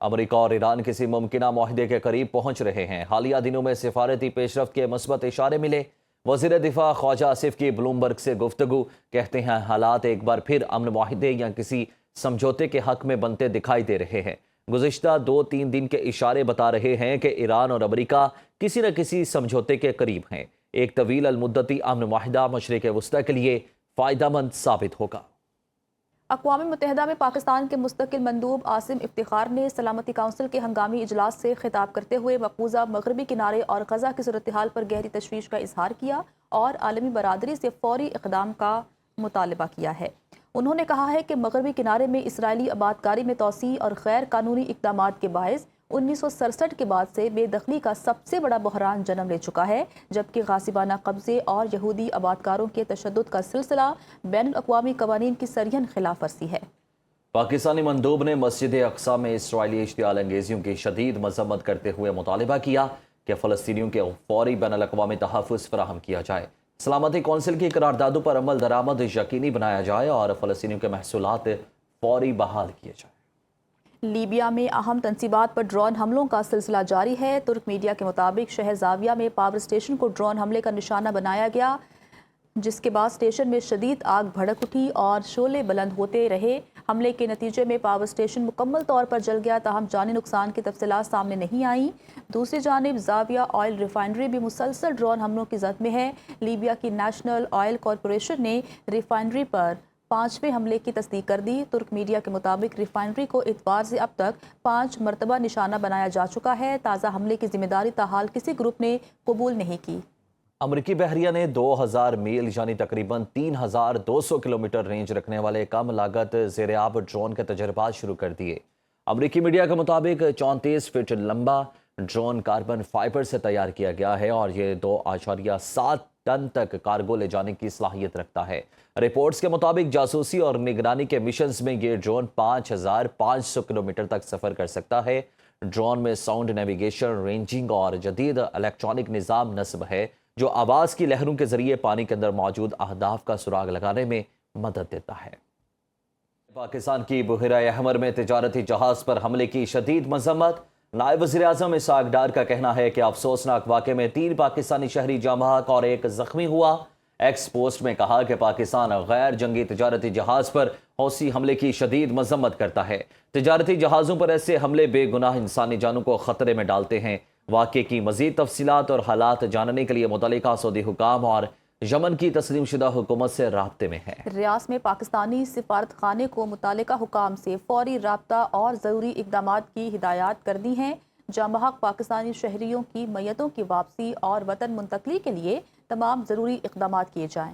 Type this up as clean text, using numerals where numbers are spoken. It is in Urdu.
امریکہ اور ایران کسی ممکنہ معاہدے کے قریب پہنچ رہے ہیں۔ حالیہ دنوں میں سفارتی پیش رفت کے مثبت اشارے ملے۔ وزیر دفاع خواجہ آصف کی بلومبرگ سے گفتگو، کہتے ہیں حالات ایک بار پھر امن معاہدے یا کسی سمجھوتے کے حق میں بنتے دکھائی دے رہے ہیں۔ گزشتہ 2-3 دن کے اشارے بتا رہے ہیں کہ ایران اور امریکہ کسی نہ کسی سمجھوتے کے قریب ہیں۔ ایک طویل المدتی امن معاہدہ مشرق وسطی کے لیے فائدہ مند ثابت ہوگا۔ اقوام متحدہ میں پاکستان کے مستقل مندوب عاصم افتخار نے سلامتی کونسل کے ہنگامی اجلاس سے خطاب کرتے ہوئے مقبوضہ مغربی کنارے اور غزہ کی صورتحال پر گہری تشویش کا اظہار کیا اور عالمی برادری سے فوری اقدام کا مطالبہ کیا ہے۔ انہوں نے کہا ہے کہ مغربی کنارے میں اسرائیلی آبادکاری میں توسیع اور غیر قانونی اقدامات کے باعث 1967 کے بعد سے بے دخلی کا سب سے بڑا بحران جنم لے چکا ہے، جبکہ غاصبانہ قبضے اور یہودی آبادکاروں کے تشدد کا سلسلہ بین الاقوامی قوانین کی سرین خلاف ورزی ہے۔ پاکستانی مندوب نے مسجد اقصی میں اسرائیلی اشتعال انگیزیوں کی شدید مذمت کرتے ہوئے مطالبہ کیا کہ فلسطینیوں کے فوری بین الاقوامی تحفظ فراہم کیا جائے، سلامتی کونسل کی قراردادوں پر عمل درآمد یقینی بنایا جائے اور فلسطینیوں کے محصولات فوری بحال کیے جائیں۔ لیبیا میں اہم تنصیبات پر ڈرون حملوں کا سلسلہ جاری ہے۔ ترک میڈیا کے مطابق شہر زاویہ میں پاور اسٹیشن کو ڈرون حملے کا نشانہ بنایا گیا، جس کے بعد اسٹیشن میں شدید آگ بھڑک اٹھی اور شعلے بلند ہوتے رہے۔ حملے کے نتیجے میں پاور اسٹیشن مکمل طور پر جل گیا، تاہم جانی نقصان کی تفصیلات سامنے نہیں آئیں۔ دوسری جانب زاویہ آئل ریفائنری بھی مسلسل ڈرون حملوں کی زد میں ہے۔ لیبیا کی نیشنل آئل کارپوریشن نے ریفائنری پر 5ویں حملے کی تصدیق کر دی۔ ترک میڈیا کے مطابق ریفائنری کو اتوار سے اب تک 5 مرتبہ نشانہ بنایا جا چکا ہے۔ تازہ حملے کی ذمہ داری تاحال کسی گروپ نے قبول نہیں کی۔ امریکی بحریہ نے 2000 میل یعنی تقریباً 3200 کلومیٹر رینج رکھنے والے کم لاگت زیر آب ڈرون کے تجربات شروع کر دیے۔ امریکی میڈیا کے مطابق 34 فٹ لمبا ڈرون کاربن فائبر سے تیار کیا گیا ہے اور یہ 2.7 ٹن تک کارگو لے جانے کی صلاحیت رکھتا ہے۔ رپورٹس کے مطابق جاسوسی اور نگرانی کے مشنز میں یہ ڈرون 5500 کلومیٹر تک سفر کر سکتا ہے۔ ڈرون میں ساؤنڈ نیویگیشن، رینجنگ اور جدید الیکٹرانک نظام نصب ہے جو آواز کی لہروں کے ذریعے پانی کے اندر موجود اہداف کا سراغ لگانے میں مدد دیتا ہے۔ پاکستان کی بحیرہ احمر میں تجارتی جہاز پر حملے کی شدید مذمت۔ نائب وزیر اعظم اسحاق ڈار کا کہنا ہے کہ افسوسناک واقعے میں 3 پاکستانی شہری جاں بحق اور 1 زخمی ہوا۔ ایکس پوسٹ میں کہا کہ پاکستان غیر جنگی تجارتی جہاز پر حوثی حملے کی شدید مذمت کرتا ہے۔ تجارتی جہازوں پر ایسے حملے بے گناہ انسانی جانوں کو خطرے میں ڈالتے ہیں۔ واقعے کی مزید تفصیلات اور حالات جاننے کے لیے متعلقہ سعودی حکام اور یمن کی تسلیم شدہ حکومت سے رابطے میں ہے۔ ریاض میں پاکستانی سفارت خانے کو متعلقہ حکام سے فوری رابطہ اور ضروری اقدامات کی ہدایات کر دی ہیں۔ جاں بحق پاکستانی شہریوں کی میتوں کی واپسی اور وطن منتقلی کے لیے تمام ضروری اقدامات کیے جائیں۔